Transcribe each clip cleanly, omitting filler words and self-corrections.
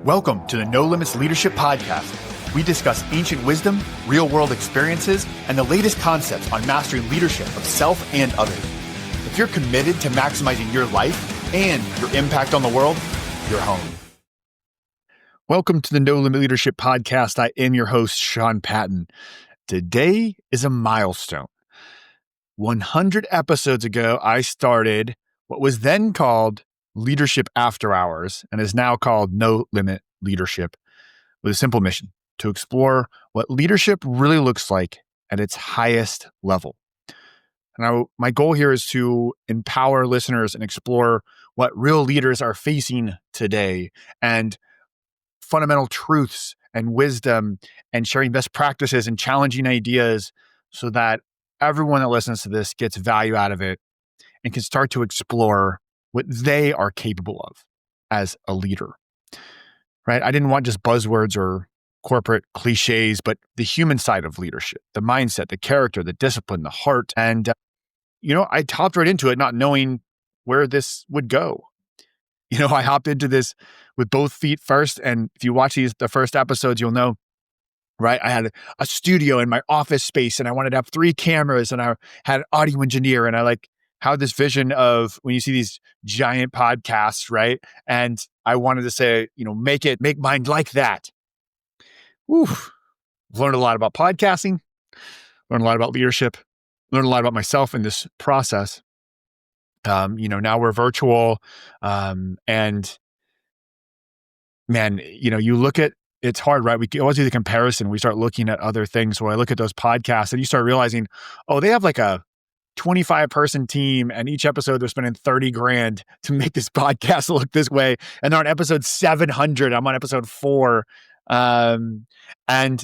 Welcome to the No Limits Leadership Podcast. We discuss ancient wisdom, real-world experiences, and the latest concepts on mastering leadership of self and others. If you're committed to maximizing your life and your impact on the world, you're home. Welcome to the No Limit Leadership Podcast. I am your host, Sean Patton. Today is a milestone. 100 episodes ago, I started what was then called Leadership After Hours and is now called No Limit Leadership, with a simple mission to explore what leadership really looks like at its highest level. Now, my goal here is to empower listeners and explore what real leaders are facing today and fundamental truths and wisdom and sharing best practices and challenging ideas so that everyone that listens to this gets value out of it and can start to explore what they are capable of as a leader, right? I didn't want just buzzwords or corporate cliches, but the human side of leadership, the mindset, the character, the discipline, the heart. And, I hopped right into it, not knowing where this would go. I hopped into this with both feet first. And if you watch the first episodes, you'll know, right? I had a studio in my office space and I wanted to have 3 cameras and I had an audio engineer and I had this vision of when you see these giant podcasts, right? And I wanted to say, make mine like that. I've learned a lot about podcasting, learned a lot about leadership, learned a lot about myself in this process. Now we're virtual. And man, you look at, it's hard, right? We always do the comparison. We start looking at other things. So I look at those podcasts and you start realizing, they have like a 25-person team, and each episode they're spending $30,000 to make this podcast look this way. And they're on episode 700. I'm on episode 4. And I'd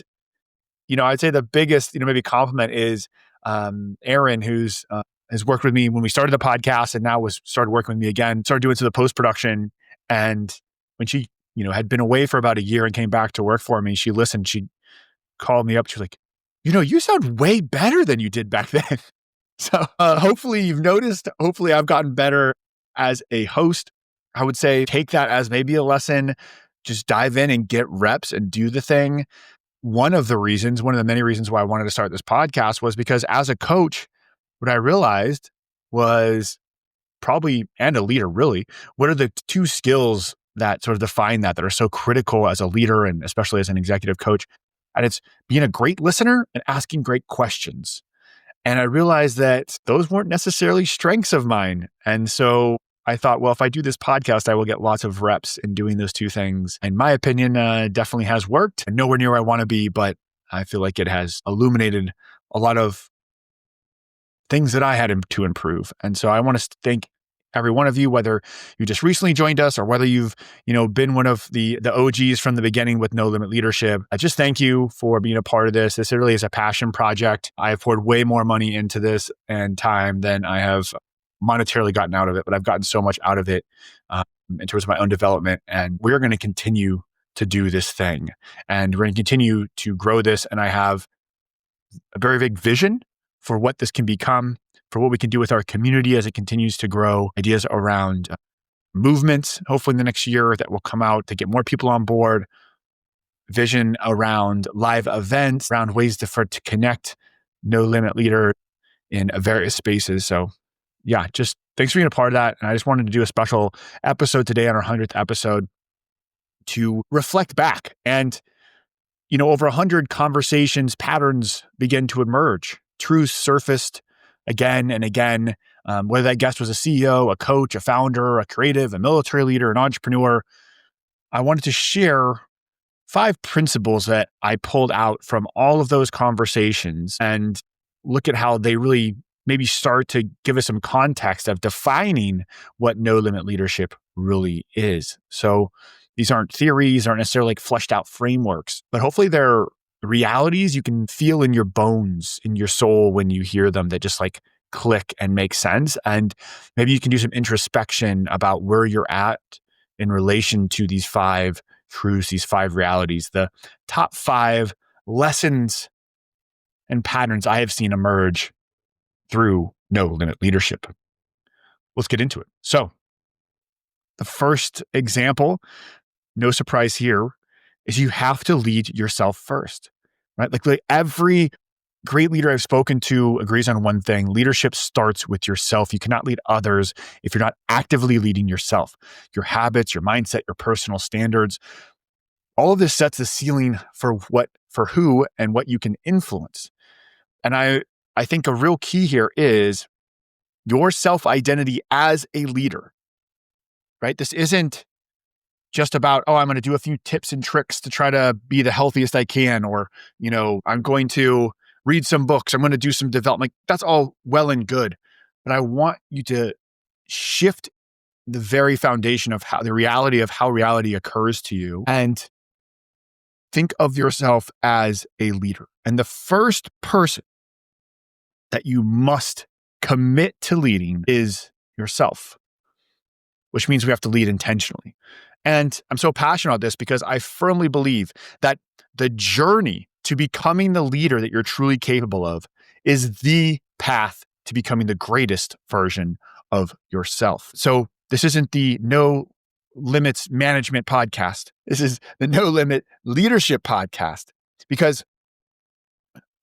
say the biggest, maybe compliment is Aaron, who's has worked with me when we started the podcast and now started working with me again, started doing some of the post-production. And when she, had been away for about a year and came back to work for me, she listened, she called me up. She was like, you sound way better than you did back then. So hopefully you've noticed, hopefully I've gotten better as a host. I would say take that as maybe a lesson, just dive in and get reps and do the thing. One of the many reasons why I wanted to start this podcast was because as a coach, what I realized was and a leader really, what are the 2 skills that sort of define that are so critical as a leader and especially as an executive coach? And it's being a great listener and asking great questions. And I realized that those weren't necessarily strengths of mine. And so I thought, well, if I do this podcast, I will get lots of reps in doing those 2 things. In my opinion, definitely has worked. Nowhere near where I want to be, but I feel like it has illuminated a lot of things that I had to improve. And so I want to thank every one of you, whether you just recently joined us or whether you've, been one of the OGs from the beginning with No Limit Leadership. I just thank you for being a part of this. This really is a passion project. I have poured way more money into this and time than I have monetarily gotten out of it, but I've gotten so much out of it in terms of my own development. And we're going to continue to do this thing. And we're going to continue to grow this. And I have a very big vision for what this can become, for what we can do with our community as it continues to grow, ideas around movements, hopefully in the next year that will come out to get more people on board, vision around live events, around ways to connect No Limit Leader in various spaces. So yeah, just thanks for being a part of that. And I just wanted to do a special episode today on our 100th episode to reflect back. And, over 100 conversations, patterns begin to emerge. Truths surfaced again and again, whether that guest was a CEO, a coach, a founder, a creative, a military leader, an entrepreneur. I wanted to share 5 principles that I pulled out from all of those conversations and look at how they really maybe start to give us some context of defining what No Limit Leadership really is. So these aren't theories, aren't necessarily fleshed out frameworks, but hopefully they're realities you can feel in your bones, in your soul when you hear them, that just click and make sense. And maybe you can do some introspection about where you're at in relation to these 5 truths, these 5 realities, the top 5 lessons and patterns I have seen emerge through No Limit Leadership. Let's get into it. So the first example no surprise here, is you have to lead yourself first, right? Like every great leader I've spoken to agrees on one thing. Leadership starts with yourself. You cannot lead others if you're not actively leading yourself. Your habits, your mindset, your personal standards, all of this sets the ceiling for who and what you can influence. And I think a real key here is your self-identity as a leader, right? This isn't just about, I'm going to do a few tips and tricks to try to be the healthiest I can, or, I'm going to read some books. I'm going to do some development. That's all well and good. But I want you to shift the very foundation of how reality occurs to you and think of yourself as a leader. And the first person that you must commit to leading is yourself, which means we have to lead intentionally. And I'm so passionate about this because I firmly believe that the journey to becoming the leader that you're truly capable of is the path to becoming the greatest version of yourself. So this isn't the No Limits Management podcast. This is the No Limit Leadership podcast, because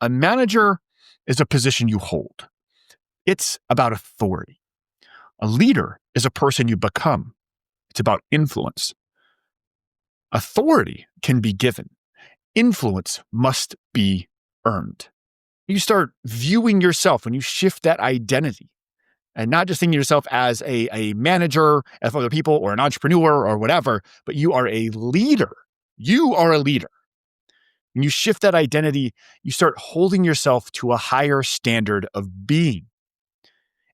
a manager is a position you hold. It's about authority. A leader is a person you become. It's about influence. Authority can be given. Influence must be earned. You start viewing yourself when you shift that identity and not just thinking of yourself as a manager of other people or an entrepreneur or whatever, but you are a leader. You are a leader. When you shift that identity, you start holding yourself to a higher standard of being.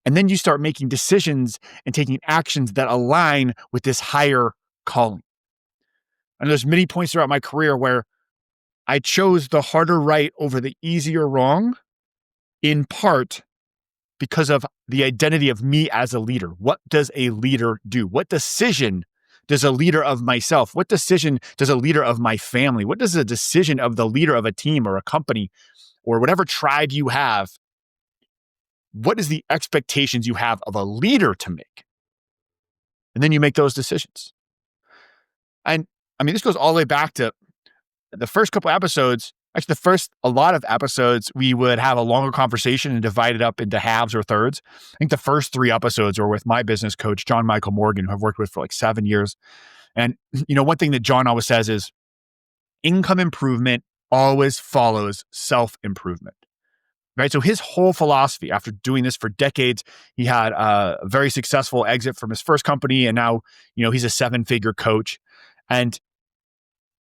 And then you start making decisions and taking actions that align with this higher calling. And there's many points throughout my career where I chose the harder right over the easier wrong, in part because of the identity of me as a leader. What does a leader do? What decision does a leader of myself? What decision does a leader of my family? What does a decision of the leader of a team or a company or whatever tribe you have? What is the expectations you have of a leader to make? And then you make those decisions. And this goes all the way back to the first couple episodes. Actually, a lot of episodes, we would have a longer conversation and divide it up into halves or thirds. I think the first 3 episodes were with my business coach, John Michael Morgan, who I've worked with for like 7 years. And, one thing that John always says is income improvement always follows self-improvement, right? So his whole philosophy, after doing this for decades, he had a very successful exit from his first company. And now, he's a 7-figure coach. And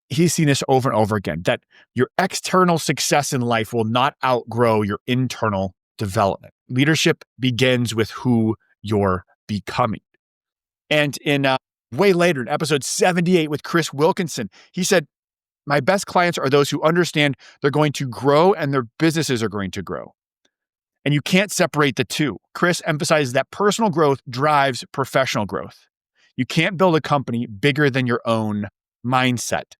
he's seen this over and over again, that your external success in life will not outgrow your internal development. Leadership begins with who you're becoming. And in way later, in episode 78 with Chris Wilkinson, he said, my best clients are those who understand they're going to grow and their businesses are going to grow. And you can't separate the two. Chris emphasizes that personal growth drives professional growth. You can't build a company bigger than your own mindset.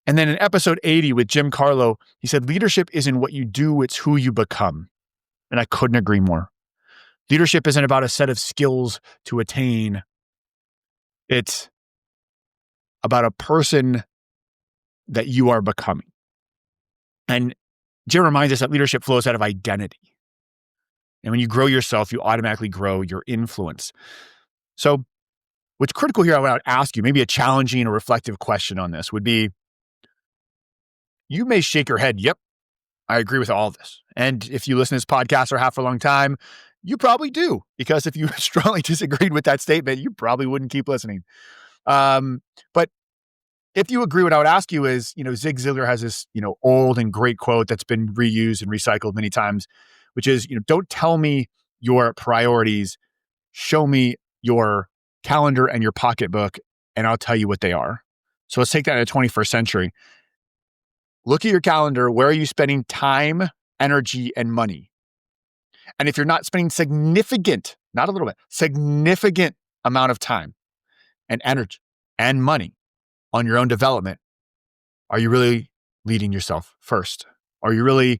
And then in episode 80 with Jim Carlo, he said, leadership isn't what you do, it's who you become. And I couldn't agree more. Leadership isn't about a set of skills to attain. It's about a person that you are becoming. And Jim reminds us that leadership flows out of identity. And when you grow yourself, you automatically grow your influence. So what's critical here, I would ask you, maybe a challenging or reflective question on this would be, you may shake your head, yep, I agree with all of this. And if you listen to this podcast or have for a long time, you probably do. Because if you strongly disagreed with that statement, you probably wouldn't keep listening. But if you agree, what I would ask you is, Zig Ziglar has this, old and great quote that's been reused and recycled many times, which is, don't tell me your priorities, show me your calendar and your pocketbook, and I'll tell you what they are. So let's take that in the 21st century. Look at your calendar. Where are you spending time, energy, and money? And if you're not spending significant, not a little bit, significant amount of time and energy and money on your own development, are you really leading yourself first? Are you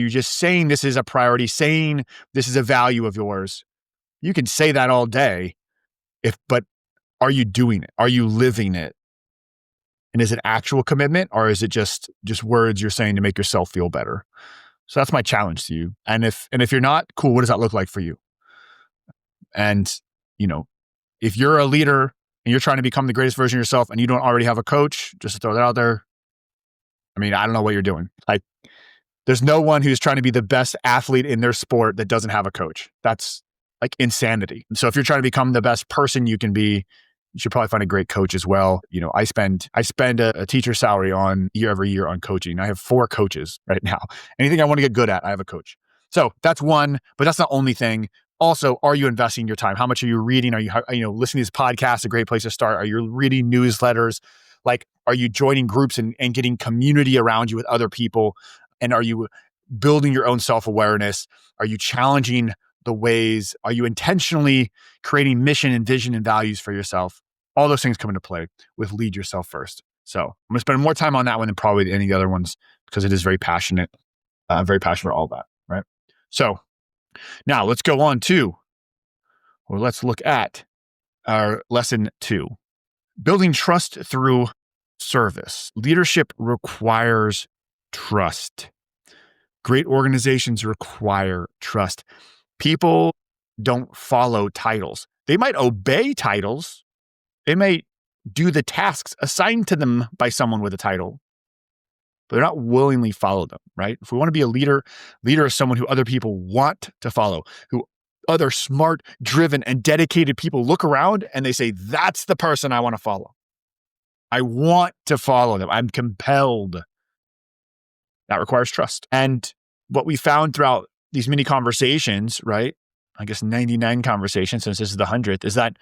just saying this is a priority, saying this is a value of yours? You can say that all day, but are you doing it? Are you living it? And is it actual commitment, or is it just words you're saying to make yourself feel better? So that's my challenge to you. And if you're not, cool, what does that look like for you? And, you know, if you're a leader and you're trying to become the greatest version of yourself and you don't already have a coach, just to throw that out there, I mean, I don't know what you're doing. Like, there's no one who's trying to be the best athlete in their sport that doesn't have a coach. That's like insanity. So if you're trying to become the best person you can be, you should probably find a great coach as well. You know, I spend a teacher salary on every year on coaching. I have 4 coaches right now. Anything I want to get good at, I have a coach. So that's one, but that's not the only thing. Also, are you investing your time? How much are you reading? Are you listening to these podcasts? A great place to start. Are you reading newsletters? Like, are you joining groups and getting community around you with other people? And are you building your own self-awareness? Are you challenging the ways? Are you intentionally creating mission and vision and values for yourself? All those things come into play with lead yourself first. So I'm going to spend more time on that one than probably any of the other ones because it is very passionate. I'm very passionate about all that, right? So now let's go on to, or let's look at our lesson 2. Building trust through service. Leadership requires trust. Great organizations require trust. People don't follow titles. They might obey titles. They may do the tasks assigned to them by someone with a title, but they're not willingly follow them, right? If we want to be a leader is someone who other people want to follow, who other smart, driven, and dedicated people look around and they say, that's the person I want to follow. I want to follow them. I'm compelled. That requires trust. And what we found throughout these mini conversations, right? I guess 99 conversations since this is the 100th, is that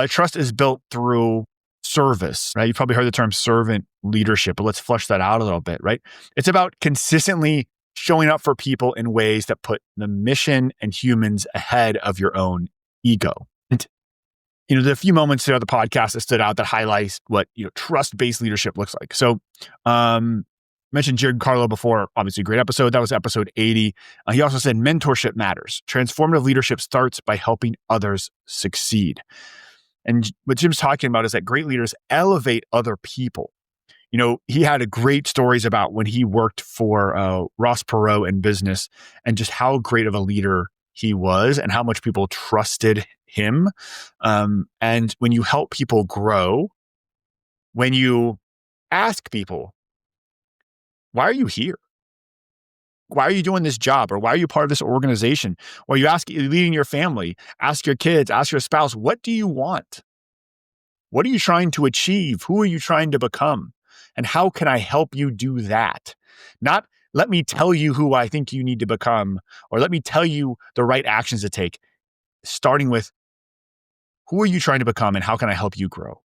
trust is built through service, right? You've probably heard the term servant leadership, but let's flesh that out a little bit, right? It's about consistently showing up for people in ways that put the mission and humans ahead of your own ego. And, there are a few moments throughout the podcast that stood out that highlights what, trust-based leadership looks like. So, mentioned Jared Carlo before, obviously a great episode. That was episode 80. He also said mentorship matters. Transformative leadership starts by helping others succeed. And what Jim's talking about is that great leaders elevate other people. He had great stories about when he worked for Ross Perot in business and just how great of a leader he was and how much people trusted him. And when you help people grow, when you ask people, why are you here? Why are you doing this job? Or why are you part of this organization? Or you're leading your family, ask your kids, ask your spouse, what do you want? What are you trying to achieve? Who are you trying to become? And how can I help you do that? Not let me tell you who I think you need to become, or let me tell you the right actions to take. Starting with, who are you trying to become and how can I help you grow?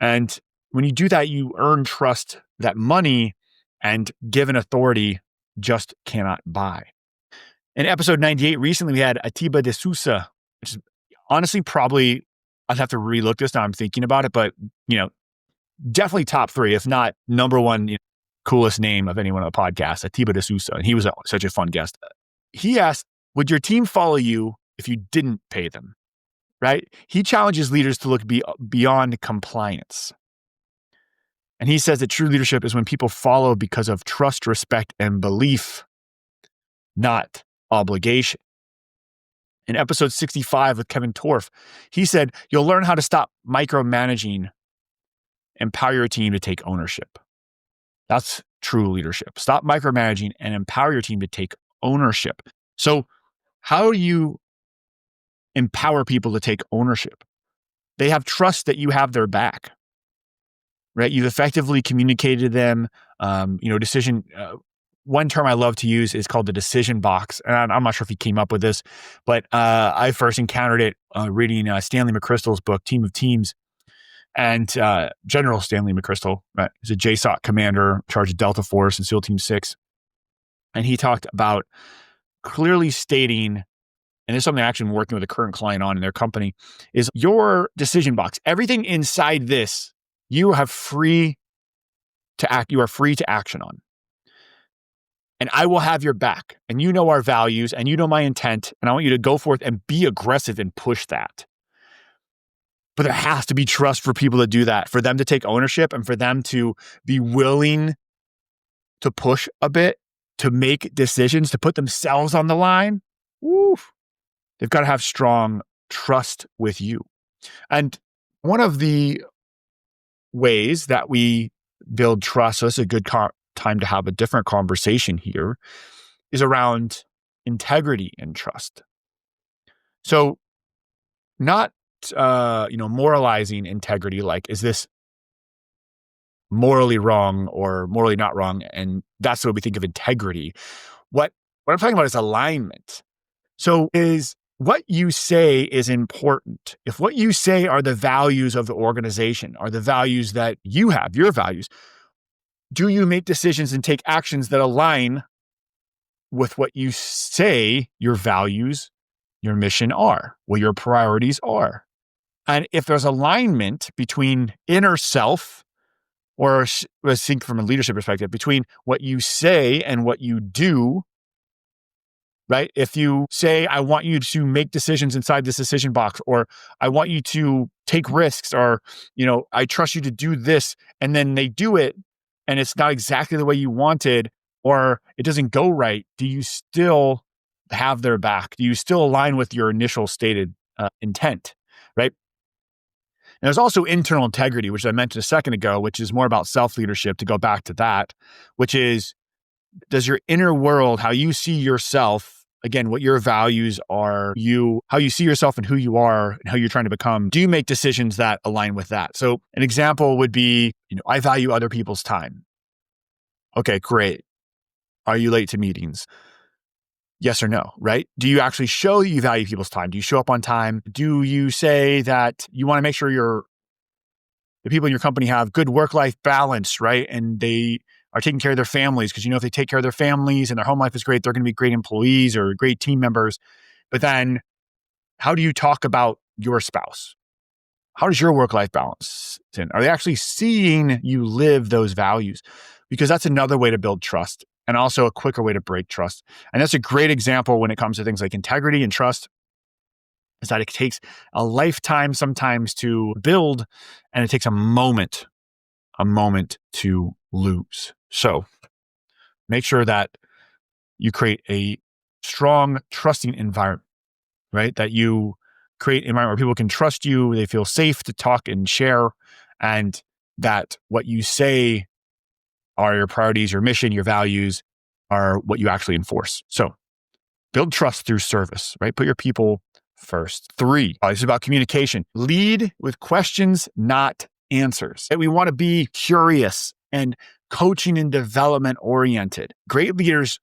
And when you do that, you earn trust that money and given authority just cannot buy. In episode 98, recently we had Atiba de Sousa, which is honestly probably, I'd have to relook this now I'm thinking about it, but definitely top 3, if not number 1, coolest name of anyone on the podcast, Atiba de Sousa. And he was such a fun guest. He asked, would your team follow you if you didn't pay them? Right? He challenges leaders to look beyond compliance. And he says that true leadership is when people follow because of trust, respect, and belief, not obligation. In episode 65 with Kevin Torf, he said, you'll learn how to stop micromanaging, empower your team to take ownership. That's true leadership. Stop micromanaging and empower your team to take ownership. So how do you empower people to take ownership? They have trust that you have their back. Right? You've effectively communicated to them, decision. One term I love to use is called the decision box. And I'm not sure if he came up with this, but I first encountered it reading Stanley McChrystal's book, Team of Teams. And General Stanley McChrystal, right, is a JSOC commander in charge of Delta Force and SEAL Team 6. And he talked about clearly stating, and this is something I'm actually working with a current client on in their company, is your decision box. Everything inside this, you are free to action on. And I will have your back. And you know our values and you know my intent. And I want you to go forth and be aggressive and push that. But there has to be trust for people to do that, for them to take ownership and for them to be willing to push a bit, to make decisions, to put themselves on the line. Woo. They've got to have strong trust with you. And one of the ways that we build trust, so it's a good time to have a different conversation here, is around integrity and trust. So not, moralizing integrity, like, is this morally wrong or morally not wrong? And that's what we think of integrity. What I'm talking about is alignment. So is what you say is important. If what you say are the values of the organization, are the values that you have, your values, do you make decisions and take actions that align with what you say your values, your mission are, what your priorities are? And if there's alignment between inner self, or let's think from a leadership perspective, between what you say and what you do, right? If you say, I want you to make decisions inside this decision box, or I want you to take risks, or, I trust you to do this, and then they do it and it's not exactly the way you wanted, or it doesn't go right, do you still have their back? Do you still align with your initial stated intent, right? And there's also internal integrity, which I mentioned a second ago, which is more about self-leadership, to go back to that, which is, does your inner world, how you see yourself, again, what your values are, how you see yourself and who you are and how you're trying to become, do you make decisions that align with that? So an example would be, I value other people's time. Okay, great. Are you late to meetings? Yes or no, right? Do you actually show you value people's time? Do you show up on time? Do you say that you want to make sure the people in your company have good work-life balance, right? And they are taking care of their families, because if they take care of their families and their home life is great, they're going to be great employees or great team members. But then how do you talk about your spouse? How does your work-life balance in? Are they actually seeing you live those values? Because that's another way to build trust, and also a quicker way to break trust. And that's a great example when it comes to things like integrity and trust, is that it takes a lifetime sometimes to build, and it takes a moment to lose. So make sure that you create a strong, trusting environment, right? That you create an environment where people can trust you, they feel safe to talk and share, and that what you say are your priorities, your mission, your values are what you actually enforce. So build trust through service, right? Put your people first. 3, this is about communication. Lead with questions, not answers. We want to be curious and coaching and development oriented. Great leaders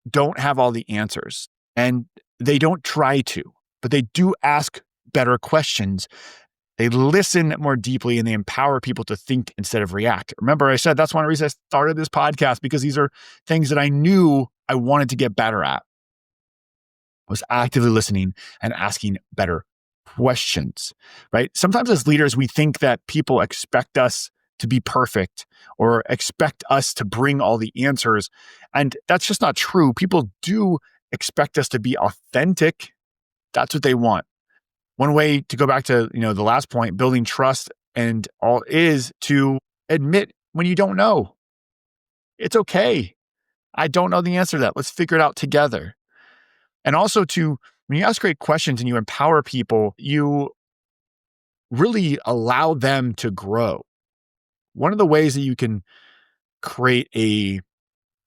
don't have all the answers, and they don't try to, but they do ask better questions. They listen more deeply, and they empower people to think instead of react. Remember, I said that's one reason I started this podcast, because these are things that I knew I wanted to get better at. I was actively listening and asking better questions, right? Sometimes as leaders, we think that people expect us to be perfect or expect us to bring all the answers. And that's just not true. People do expect us to be authentic. That's what they want. One way to go back to, the last point, building trust and all, is to admit when you don't know. It's okay. I don't know the answer to that. Let's figure it out together. And also when you ask great questions and you empower people, you really allow them to grow. One of the ways that you can create a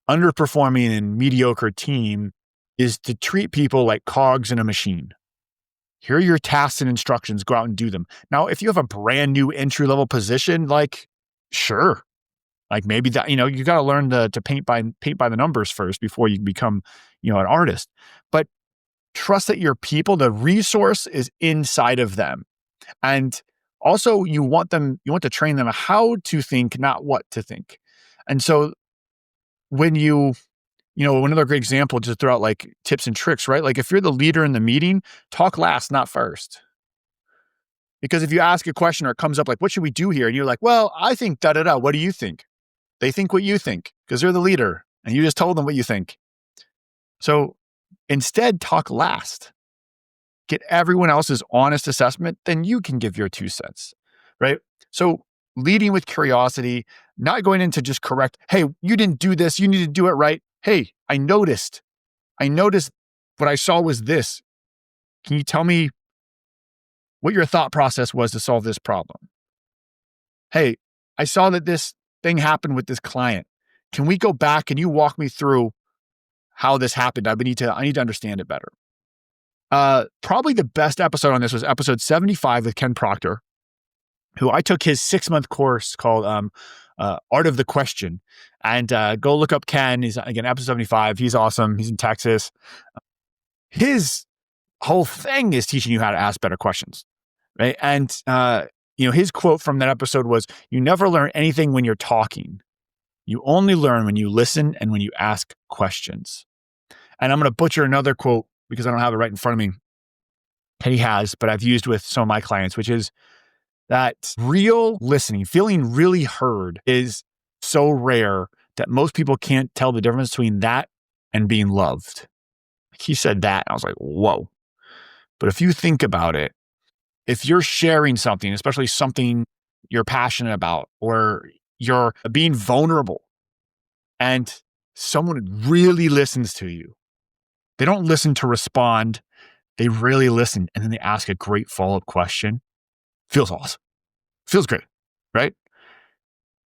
underperforming and mediocre team is to treat people like cogs in a machine. Here are your tasks and instructions, go out and do them. Now, if you have a brand new entry-level position, sure. Maybe that, you got to learn to paint by the numbers first before you become, an artist. But trust that your people, the resource is inside of them. And also you want to train them how to think, not what to think. And so when another great example, just throw out tips and tricks, right? If you're the leader in the meeting, talk last, not first. Because if you ask a question or it comes up what should we do here? And you're like, well, I think da-da-da. What do you think? They think what you think because they're the leader and you just told them what you think. So instead, talk last. get everyone else's honest assessment, then you can give your 2 cents, right? So leading with curiosity, not going into just correct, hey, you didn't do this, you need to do it right. Hey, I noticed what I saw was this. Can you tell me what your thought process was to solve this problem? Hey, I saw that this thing happened with this client. Can we go back and you walk me through how this happened? I need to understand it better. Probably the best episode on this was episode 75 with Ken Proctor, who I took his 6-month course called Art of the Question. And go look up Ken. He's, again, episode 75. He's awesome. He's in Texas. His whole thing is teaching you how to ask better questions, right? And, his quote from that episode was, "You never learn anything when you're talking. You only learn when you listen and when you ask questions." And I'm going to butcher another quote because I don't have it right in front of me that he has, but I've used with some of my clients, which is that real listening, feeling really heard, is so rare that most people can't tell the difference between that and being loved. He said that, and I was like, whoa. But if you think about it, if you're sharing something, especially something you're passionate about, or you're being vulnerable, and someone really listens to you, they don't listen to respond. They really listen, and then they ask a great follow-up question. Feels awesome. Feels great, right?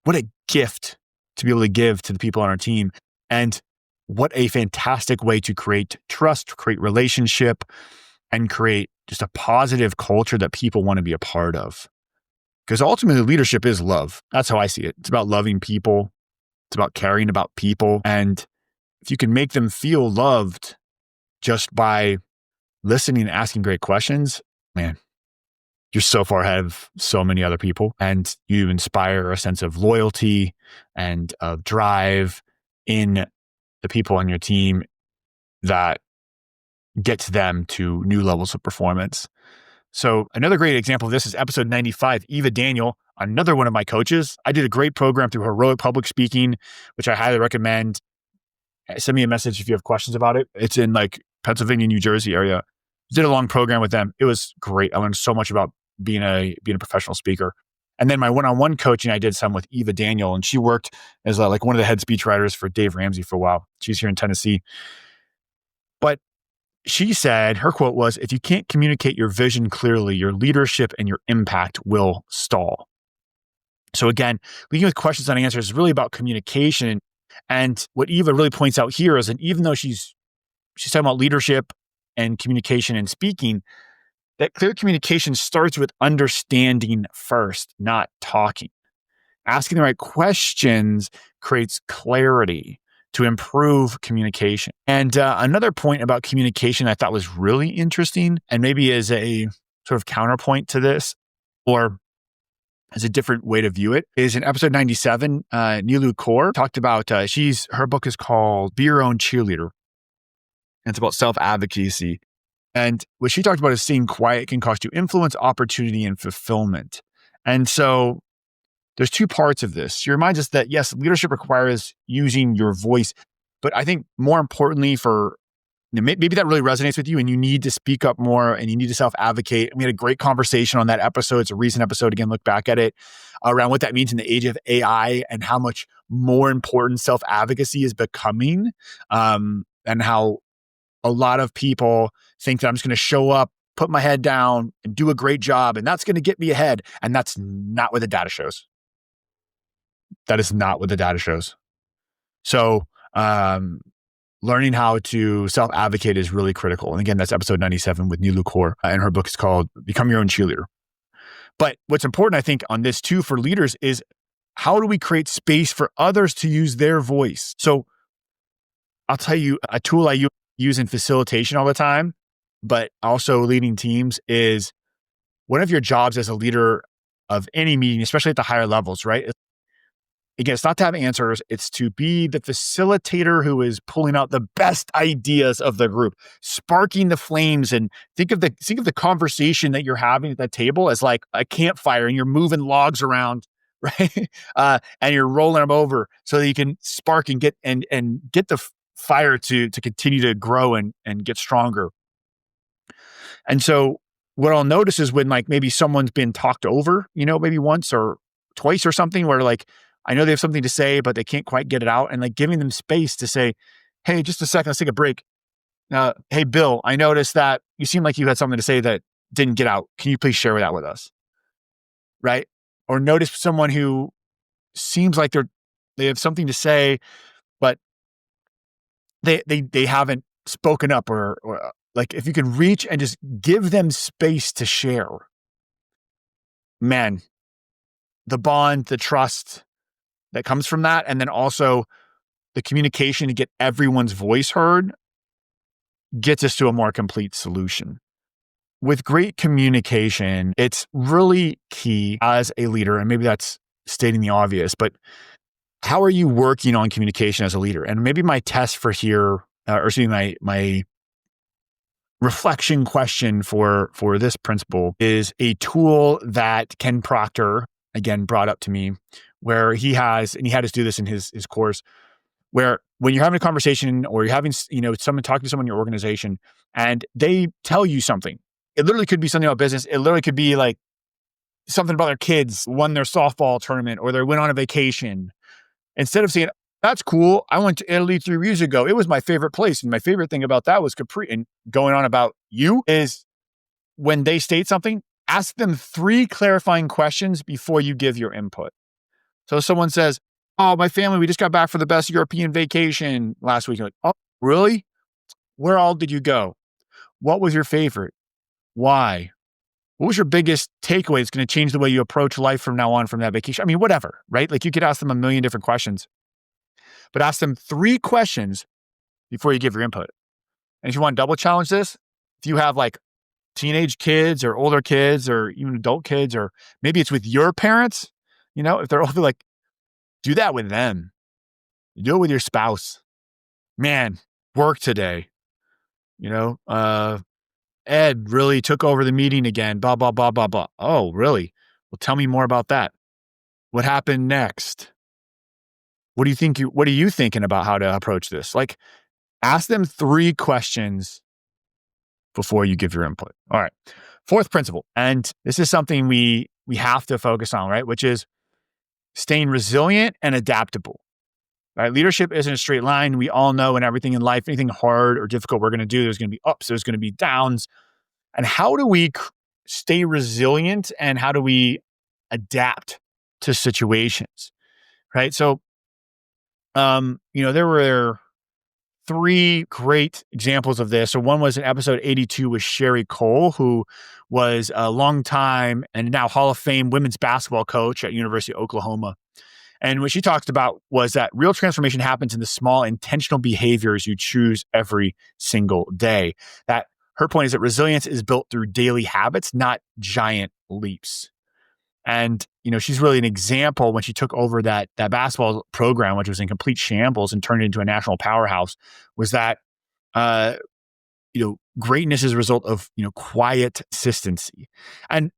What a gift to be able to give to the people on our team. And what a fantastic way to create trust, create relationship, and create just a positive culture that people want to be a part of. Because ultimately, leadership is love. That's how I see it. It's about loving people. It's about caring about people. And if you can make them feel loved just by listening and asking great questions, man, you're so far ahead of so many other people. And you inspire a sense of loyalty and of drive in the people on your team that gets them to new levels of performance. So another great example of this is episode 95, Eva Daniel, another one of my coaches. I did a great program through Heroic Public Speaking, which I highly recommend. Send me a message if you have questions about it. It's in like Pennsylvania, New Jersey area. Did a long program with them. It was great. I learned so much about being a professional speaker. And then my one-on-one coaching, I did some with Eva Daniel, and she worked as like one of the head speech writers for Dave Ramsey for a while. She's here in Tennessee. But she said, her quote was, "If you can't communicate your vision clearly, your leadership and your impact will stall." So again, leading with questions and answers is really about communication. And what Eva really points out here is that even though she's talking about leadership and communication and speaking, that clear communication starts with understanding first, not talking. Asking the right questions creates clarity to improve communication. And another point about communication I thought was really interesting, and maybe as a sort of counterpoint to this, or as a different way to view it, is in episode 97, Nilu Kaur talked about, her book is called Be Your Own Cheerleader. And it's about self-advocacy. And what she talked about is seeing quiet can cost you influence, opportunity, and fulfillment. And so there's two parts of this. She reminds us that, yes, leadership requires using your voice, but I think more importantly maybe that really resonates with you and you need to speak up more and you need to self-advocate. We had a great conversation on that episode. It's a recent episode. Again, look back at it around what that means in the age of AI and how much more important self-advocacy is becoming, and how a lot of people think that I'm just going to show up, put my head down and do a great job, and that's going to get me ahead. And that's not what the data shows. That is not what the data shows. So, learning how to self-advocate is really critical. And again, that's episode 97 with Nilu Kaur, and her book is called Become Your Own Cheerleader. But what's important, I think, on this too for leaders is how do we create space for others to use their voice? So I'll tell you a tool I use in facilitation all the time, but also leading teams, is one of your jobs as a leader of any meeting, especially at the higher levels, right? Again, it's not to have answers. It's to be the facilitator who is pulling out the best ideas of the group, sparking the flames, and think of the conversation that you're having at that table as like a campfire, and you're moving logs around, right? And you're rolling them over so that you can spark and get the fire to continue to grow and get stronger. And so what I'll notice is when like maybe someone's been talked over, maybe once or twice or something where like I know they have something to say, but they can't quite get it out, and like giving them space to say, hey, just a second, let's take a break. Hey, Bill, I noticed that you seem like you had something to say that didn't get out. Can you please share that with us? Right? Or notice someone who seems like they have something to say, but they haven't spoken up or like if you can reach and just give them space to share, man, the bond, the trust that comes from that, and then also the communication to get everyone's voice heard gets us to a more complete solution. With great communication, it's really key as a leader, and maybe that's stating the obvious, but how are you working on communication as a leader? And maybe my test for here, or excuse me, my reflection question for this principle is a tool that Ken Proctor, again, brought up to me, where he had us do this in his course, where when you're having a conversation or you're having, someone talking to someone in your organization and they tell you something, it literally could be something about business. It literally could be like something about their kids won their softball tournament or they went on a vacation. Instead of saying, that's cool, I went to Italy 3 years ago. It was my favorite place. And my favorite thing about that was Capri. And going on about you is when they state something, ask them 3 clarifying questions before you give your input. So if someone says, oh, my family, we just got back for the best European vacation last week. You're like, oh, really? Where all did you go? What was your favorite? Why? What was your biggest takeaway that's going to change the way you approach life from now on from that vacation? I mean, whatever, right? Like you could ask them a million different questions, but ask them 3 questions before you give your input. And if you want to double challenge this, if you have like teenage kids or older kids or even adult kids, or maybe it's with your parents, if they're older, like do that with them. Do it with your spouse. Man, work today, Ed really took over the meeting again, blah, blah, blah, blah, blah. Oh, really? Well, tell me more about that. What happened next? What are you thinking about how to approach this? Like, ask them 3 questions before you give your input. All right. 4th principle. And this is something we have to focus on, right? Which is staying resilient and adaptable. Right? Leadership isn't a straight line. We all know in everything in life, anything hard or difficult we're going to do, there's going to be ups, there's going to be downs. And how do we stay resilient and how do we adapt to situations? Right? So, there were 3 great examples of this. So one was in episode 82 with Sherry Cole, who was a longtime and now Hall of Fame women's basketball coach at University of Oklahoma. And what she talked about was that real transformation happens in the small intentional behaviors you choose every single day. That her point is that resilience is built through daily habits, not giant leaps. And, she's really an example when she took over that basketball program, which was in complete shambles and turned it into a national powerhouse, was that, greatness is a result of, quiet consistency. And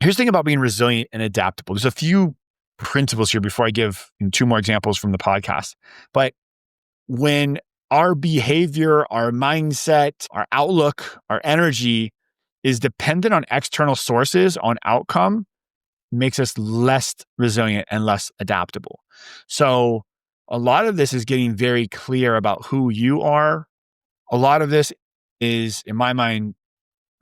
here's the thing about being resilient and adaptable. There's a few principles here before I give 2 more examples from the podcast. But when our behavior, our mindset, our outlook, our energy is dependent on external sources, on outcome, makes us less resilient and less adaptable. So a lot of this is getting very clear about who you are. A lot of this is, in my mind,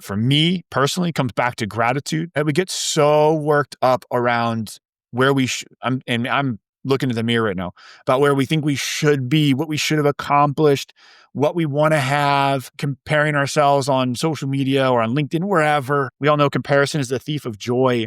for me personally, comes back to gratitude. And we get so worked up around where I'm looking at the mirror right now about where we think we should be, what we should have accomplished, what we want to have, comparing ourselves on social media or on LinkedIn, wherever. We all know comparison is the thief of joy.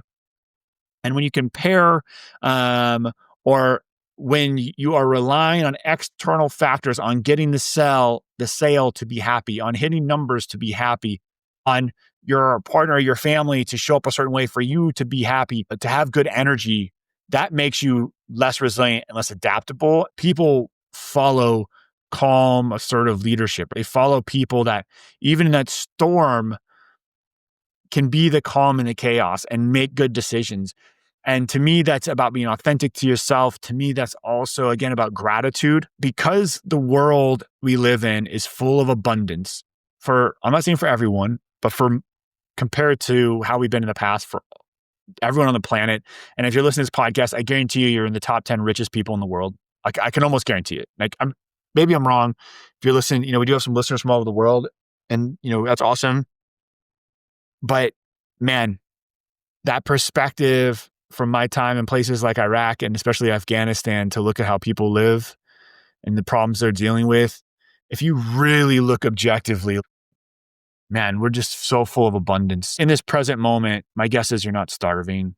And when you compare, or when you are relying on external factors, on getting the sale to be happy, on hitting numbers to be happy, on your partner, your family to show up a certain way for you to be happy, but to have good energy, that makes you less resilient and less adaptable. People follow calm, assertive leadership. They follow people that, even in that storm, can be the calm in the chaos and make good decisions. And to me, that's about being authentic to yourself. To me, that's also, again, about gratitude, because the world we live in is full of abundance. I'm not saying for everyone, But compared to how we've been in the past for everyone on the planet, and if you're listening to this podcast, I guarantee you're in the top 10 richest people in the world. I can almost guarantee it. Like maybe I'm wrong. If you're listening, we do have some listeners from all over the world, and that's awesome. But man, that perspective from my time in places like Iraq and especially Afghanistan to look at how people live and the problems they're dealing with, if you really look objectively, man, we're just so full of abundance. In this present moment, my guess is you're not starving.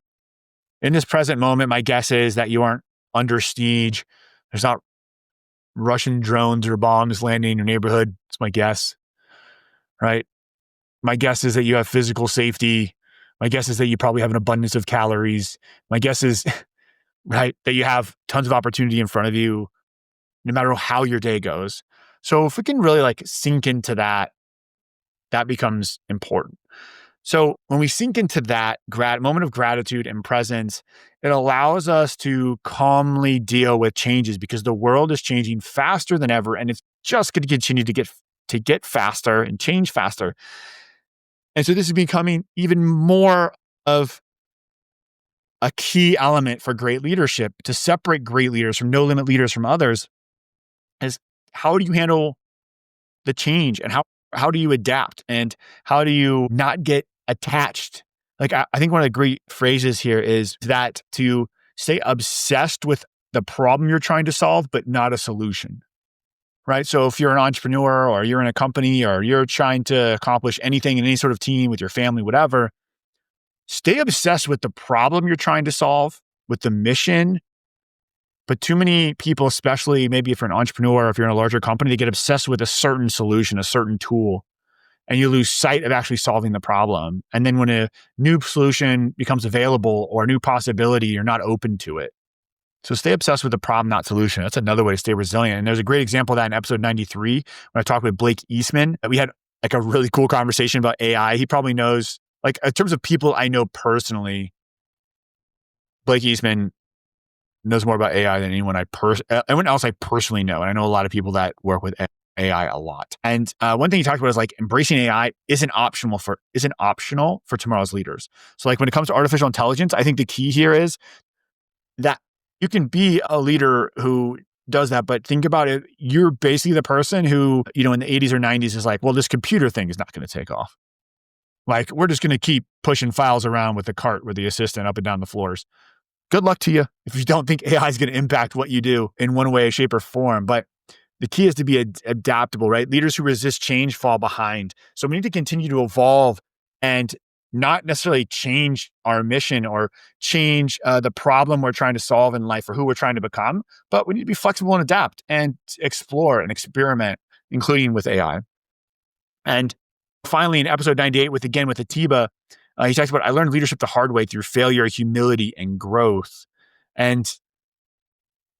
In this present moment, my guess is that you aren't under siege. There's not Russian drones or bombs landing in your neighborhood. It's my guess, right? My guess is that you have physical safety. My guess is that you probably have an abundance of calories. My guess is, right, that you have tons of opportunity in front of you, no matter how your day goes. So if we can really sink into that, that becomes important. So when we sink into that moment of gratitude and presence, it allows us to calmly deal with changes because the world is changing faster than ever, and it's just going to continue to get faster and change faster. And so this is becoming even more of a key element for great leadership. To separate great leaders from no-limit leaders from others is, how do you handle the change, and how do you adapt, and how do you not get attached? I think one of the great phrases here is that to stay obsessed with the problem you're trying to solve, but not a solution. Right? So if you're an entrepreneur or you're in a company or you're trying to accomplish anything in any sort of team with your family, whatever, stay obsessed with the problem you're trying to solve, with the mission. But too many people, especially maybe if you're an entrepreneur or if you're in a larger company, they get obsessed with a certain solution, a certain tool, and you lose sight of actually solving the problem. And then when a new solution becomes available or a new possibility, you're not open to it. So stay obsessed with the problem, not solution. That's another way to stay resilient. And there's a great example of that in episode 93 when I talked with Blake Eastman. We had a really cool conversation about AI. He probably knows, in terms of people I know personally, Blake Eastman knows more about AI than anyone else I personally know. And I know a lot of people that work with AI a lot. And one thing he talked about is embracing AI isn't optional for tomorrow's leaders. So when it comes to artificial intelligence, I think the key here is that you can be a leader who does that, but think about it. You're basically the person who, in the 80s or 90s is well, this computer thing is not going to take off. We're just going to keep pushing files around with the cart with the assistant up and down the floors. Good luck to you if you don't think AI is going to impact what you do in one way, shape, or form. But the key is to be adaptable, right? Leaders who resist change fall behind. So we need to continue to evolve and not necessarily change our mission or change the problem we're trying to solve in life or who we're trying to become, but we need to be flexible and adapt and explore and experiment, including with AI. And finally, in episode 98 with Atiba, he talks about, I learned leadership the hard way through failure, humility, and growth. And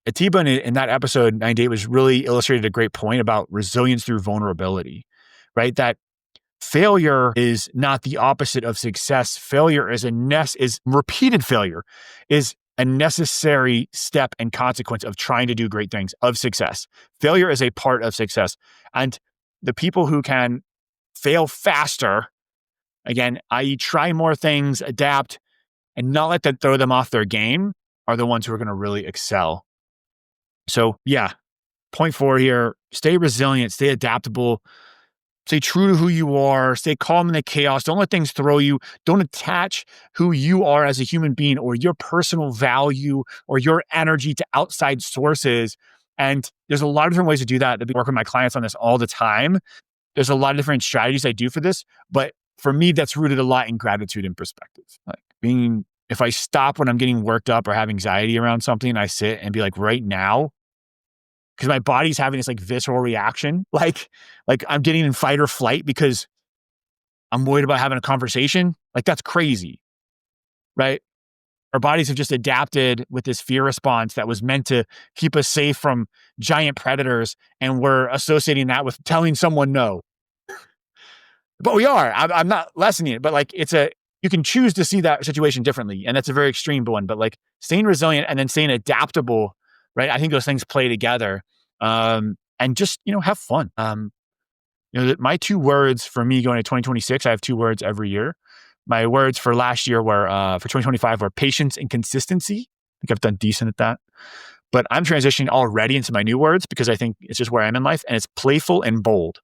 Atiba in that episode 98 was really illustrated a great point about resilience through vulnerability, right? That failure is not the opposite of success. Failure is repeated failure is a necessary step and consequence of trying to do great things, of success. Failure is a part of success. And the people who can fail faster, again, i.e. try more things, adapt, and not let that throw them off their game, are the ones who are going to really excel. So yeah, point 4 here, stay resilient, stay adaptable, stay true to who you are, stay calm in the chaos. Don't let things throw you. Don't attach who you are as a human being or your personal value or your energy to outside sources. And there's a lot of different ways to do that. I work with my clients on this all the time. There's a lot of different strategies I do for this, but for me, that's rooted a lot in gratitude and perspective. If I stop when I'm getting worked up or have anxiety around something, I sit and be right now, because my body's having this visceral reaction, I'm getting in fight or flight because I'm worried about having a conversation. That's crazy, right? Our bodies have just adapted with this fear response that was meant to keep us safe from giant predators, and we're associating that with telling someone no. But we are. I'm not lessening it, but you can choose to see that situation differently, and that's a very extreme one. But staying resilient and then staying adaptable, right? I think those things play together, and just have fun. My 2 words for me going to 2026, I have 2 words every year. My words for last year were, for 2025 were patience and consistency. I think I've done decent at that. But I'm transitioning already into my new words because I think it's just where I am in life, and it's playful and bold.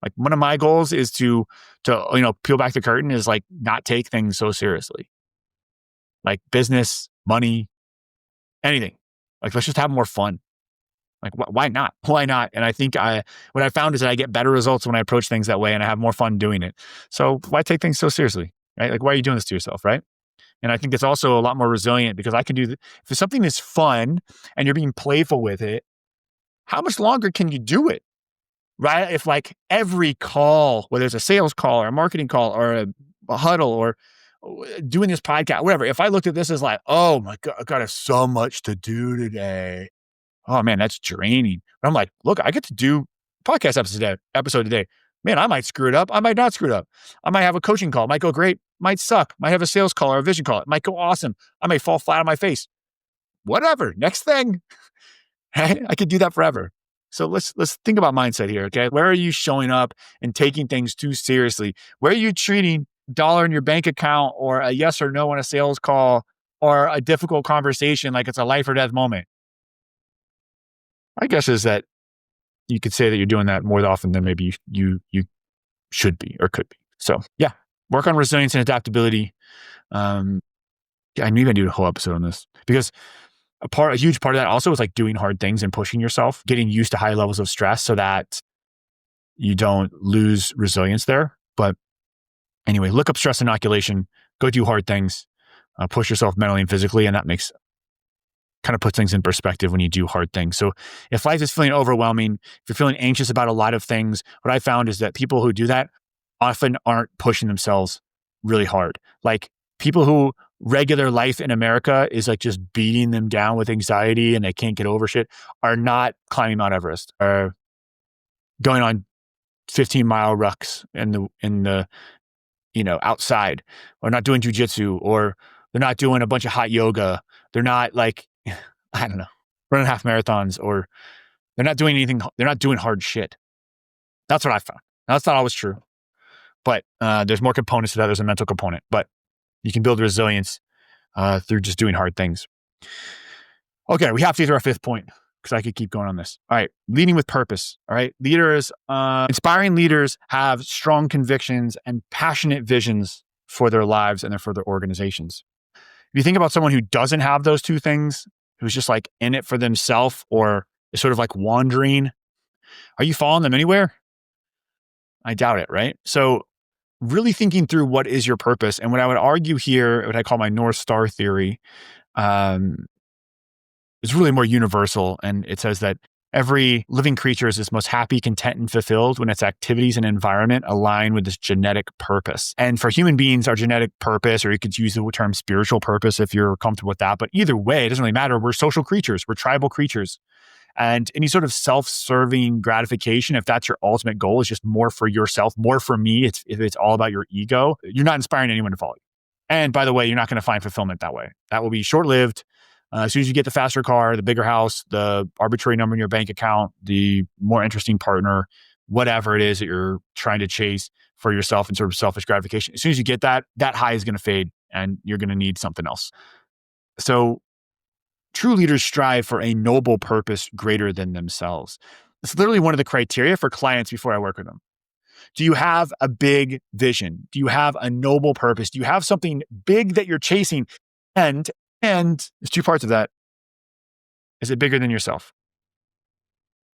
Like one of my goals is to peel back the curtain, is like not take things so seriously. Like business, money, anything. Like let's just have more fun. Like why not? Why not? And I think what I found is that I get better results when I approach things that way, and I have more fun doing it. So why take things so seriously, right? Like why are you doing this to yourself, right? And I think it's also a lot more resilient because I can do if something is fun and you're being playful with it, how much longer can you do it? Right? If like every call, whether it's a sales call or a marketing call or a huddle or doing this podcast, whatever, if I looked at this as like, oh my God, I got so much to do today. Oh man, that's draining. But I'm like, look, I get to do podcast episode today. Man, I might screw it up. I might not screw it up. I might have a coaching call. It might go great. Might suck. Might have a sales call or a vision call. It might go awesome. I may fall flat on my face. Whatever. Next thing. I could do that forever. So let's think about mindset here, okay? Where are you showing up and taking things too seriously? Where are you treating $1 in your bank account or a yes or no on a sales call or a difficult conversation like it's a life or death moment? My guess is that you could say that you're doing that more often than maybe you should be or could be. So yeah, work on resilience and adaptability. Maybe I do a whole episode on this because a huge part of that also is like doing hard things and pushing yourself, getting used to high levels of stress so that you don't lose resilience there. But anyway, look up stress inoculation, go do hard things, push yourself mentally and physically. And that kind of puts things in perspective when you do hard things. So if life is feeling overwhelming, if you're feeling anxious about a lot of things, what I found is that people who do that often aren't pushing themselves really hard. Like people who regular life in America is like just beating them down with anxiety and they can't get over shit, are not climbing Mount Everest, are going on 15-mile rucks in the outside, or not doing jujitsu, or they're not doing a bunch of hot yoga. They're not like, I don't know, running half marathons, or they're not doing anything. They're not doing hard shit. That's what I found. Now, that's not always true, but there's more components to that. There's a mental component, but you can build resilience through just doing hard things. Okay, we have to get to our 5th point because I could keep going on this. All right, leading with purpose. All right, inspiring leaders have strong convictions and passionate visions for their lives and for their organizations. If you think about someone who doesn't have those two things, who's just like in it for themselves or is sort of like wandering, are you following them anywhere? I doubt it, right? So really thinking through what is your purpose. And what I would argue here, what I call my North Star theory, is really more universal. And it says that every living creature is its most happy, content, and fulfilled when its activities and environment align with this genetic purpose. And for human beings, our genetic purpose, or you could use the term spiritual purpose if you're comfortable with that. But either way, it doesn't really matter. We're social creatures. We're tribal creatures. And any sort of self-serving gratification, if that's your ultimate goal, is just more for yourself, more for me. If it's all about your ego, you're not inspiring anyone to follow you. And by the way, you're not going to find fulfillment that way. That will be short-lived. As soon as you get the faster car, the bigger house, the arbitrary number in your bank account, the more interesting partner, whatever it is that you're trying to chase for yourself and sort of selfish gratification, as soon as you get that high is going to fade and you're going to need something else. So true leaders strive for a noble purpose greater than themselves. It's literally one of the criteria for clients before I work with them. Do you have a big vision? Do you have a noble purpose? Do you have something big that you're chasing? And there's 2 parts of that. Is it bigger than yourself?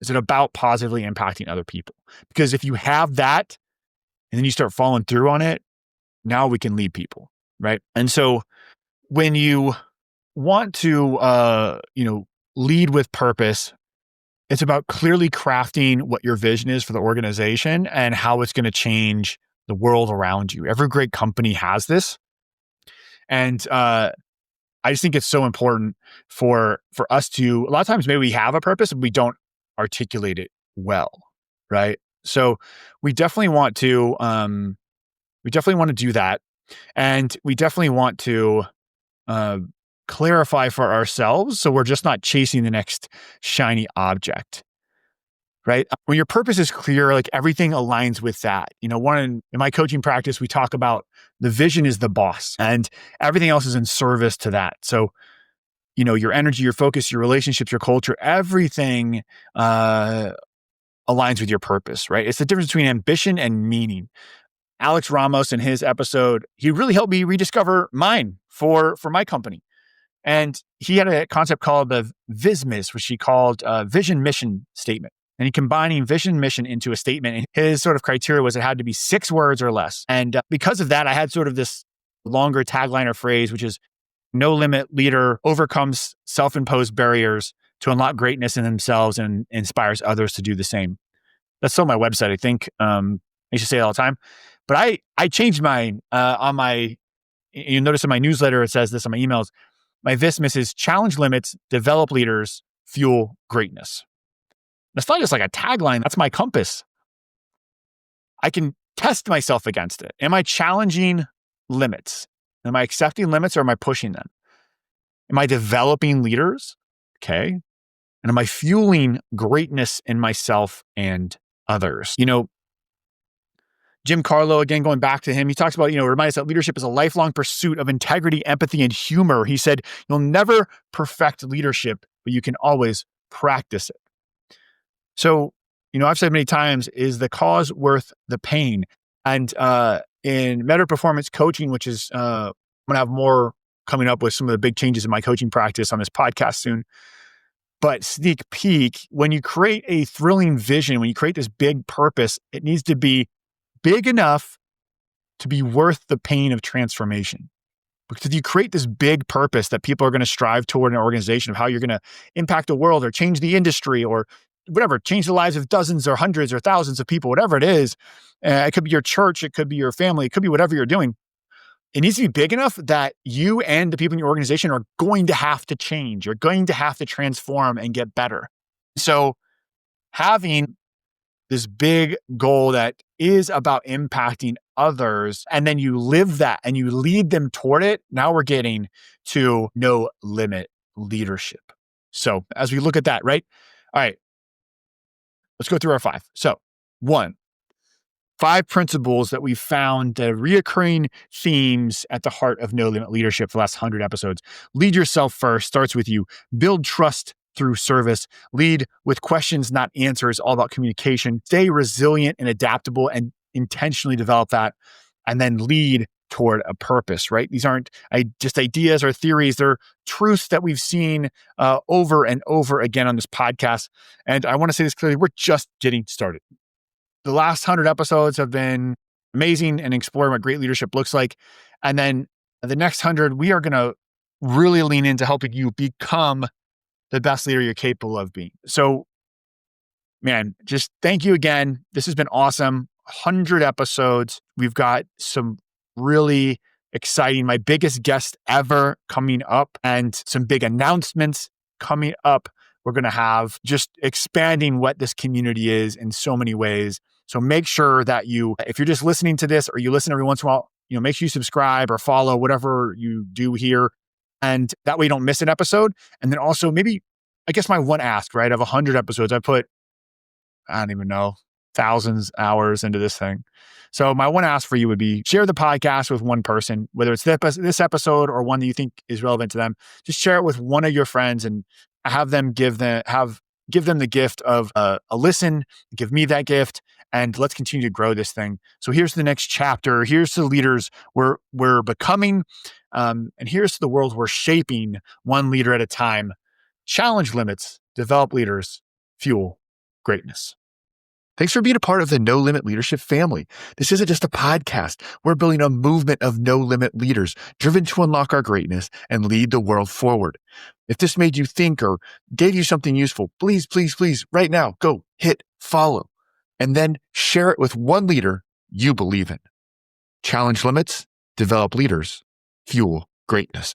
Is it about positively impacting other people? Because if you have that and then you start following through on it, now we can lead people, right? And so when you want to, lead with purpose, it's about clearly crafting what your vision is for the organization and how it's going to change the world around you. Every great company has this. And I just think it's so important for us to, a lot of times maybe we have a purpose and we don't articulate it well, right? So we definitely want to do that. And we definitely want to clarify for ourselves so we're just not chasing the next shiny object. right? When your purpose is clear, like everything aligns with that. In my coaching practice, we talk about the vision is the boss and everything else is in service to that. So, your energy, your focus, your relationships, your culture, everything aligns with your purpose, right? It's the difference between ambition and meaning. Alex Ramos in his episode, he really helped me rediscover mine for my company. And he had a concept called the VISMIS, which he called vision mission statement. And he combining vision mission into a statement. And his sort of criteria was it had to be 6 words or less. And because of that, I had sort of this longer tagline or phrase, which is no limit leader overcomes self-imposed barriers to unlock greatness in themselves and inspires others to do the same. That's still my website, I think. I used to say it all the time. But I changed mine on my, you notice in my newsletter, it says this on my emails. My VISMIS is challenge limits, develop leaders, fuel greatness. That's not just like a tagline. That's my compass. I can test myself against it. Am I challenging limits? Am I accepting limits or am I pushing them? Am I developing leaders? Okay. And am I fueling greatness in myself and others? Jim Carlo, again, going back to him, he talks about, remind us that leadership is a lifelong pursuit of integrity, empathy, and humor. He said, you'll never perfect leadership, but you can always practice it. So, I've said many times, is the cause worth the pain? And in Meta Performance Coaching, which is, I'm going to have more coming up with some of the big changes in my coaching practice on this podcast soon. But sneak peek, when you create a thrilling vision, when you create this big purpose, it needs to be big enough to be worth the pain of transformation. Because if you create this big purpose that people are going to strive toward in an organization of how you're going to impact the world or change the industry or whatever, change the lives of dozens or hundreds or thousands of people, whatever it is, it could be your church, it could be your family, it could be whatever you're doing. It needs to be big enough that you and the people in your organization are going to have to change. You're going to have to transform and get better. So having this big goal that is about impacting others, and then you live that and you lead them toward it, now we're getting to no limit leadership. So as we look at that, right? All right, let's go through our 5. So 1, 5 principles that we found, the reoccurring themes at the heart of No Limit Leadership for the last 100 episodes. Lead yourself first, starts with you. Build trust through service. Lead with questions, not answers, all about communication. Stay resilient and adaptable and intentionally develop that. And then lead toward a purpose, right? These aren't just ideas or theories. They're truths that we've seen over and over again on this podcast. And I want to say this clearly, we're just getting started. The last 100 episodes have been amazing and exploring what great leadership looks like. And then the next 100, we are going to really lean into helping you become the best leader you're capable of being. So, man, just thank you again. This has been awesome. 100 episodes. We've got some really exciting, my biggest guest ever coming up, and some big announcements coming up. We're going to have just expanding what this community is in so many ways. So make sure that if you're just listening to this or you listen every once in a while, make sure you subscribe or follow whatever you do here. And that way you don't miss an episode. And then also maybe, I guess my one ask, right, of 100 episodes, I put, I don't even know, thousands hours into this thing. So my one ask for you would be share the podcast with one person, whether it's this episode or one that you think is relevant to them. Just share it with one of your friends and have them give them the gift of a listen, give me that gift, and let's continue to grow this thing. So here's the next chapter. Here's the leaders we're becoming, and here's the world we're shaping one leader at a time. Challenge limits, develop leaders, fuel greatness. Thanks for being a part of the No Limit Leadership family. This isn't just a podcast. We're building a movement of no limit leaders driven to unlock our greatness and lead the world forward. If this made you think or gave you something useful, please, please, please, right now, go hit follow and then share it with one leader you believe in. Challenge limits, develop leaders, fuel greatness.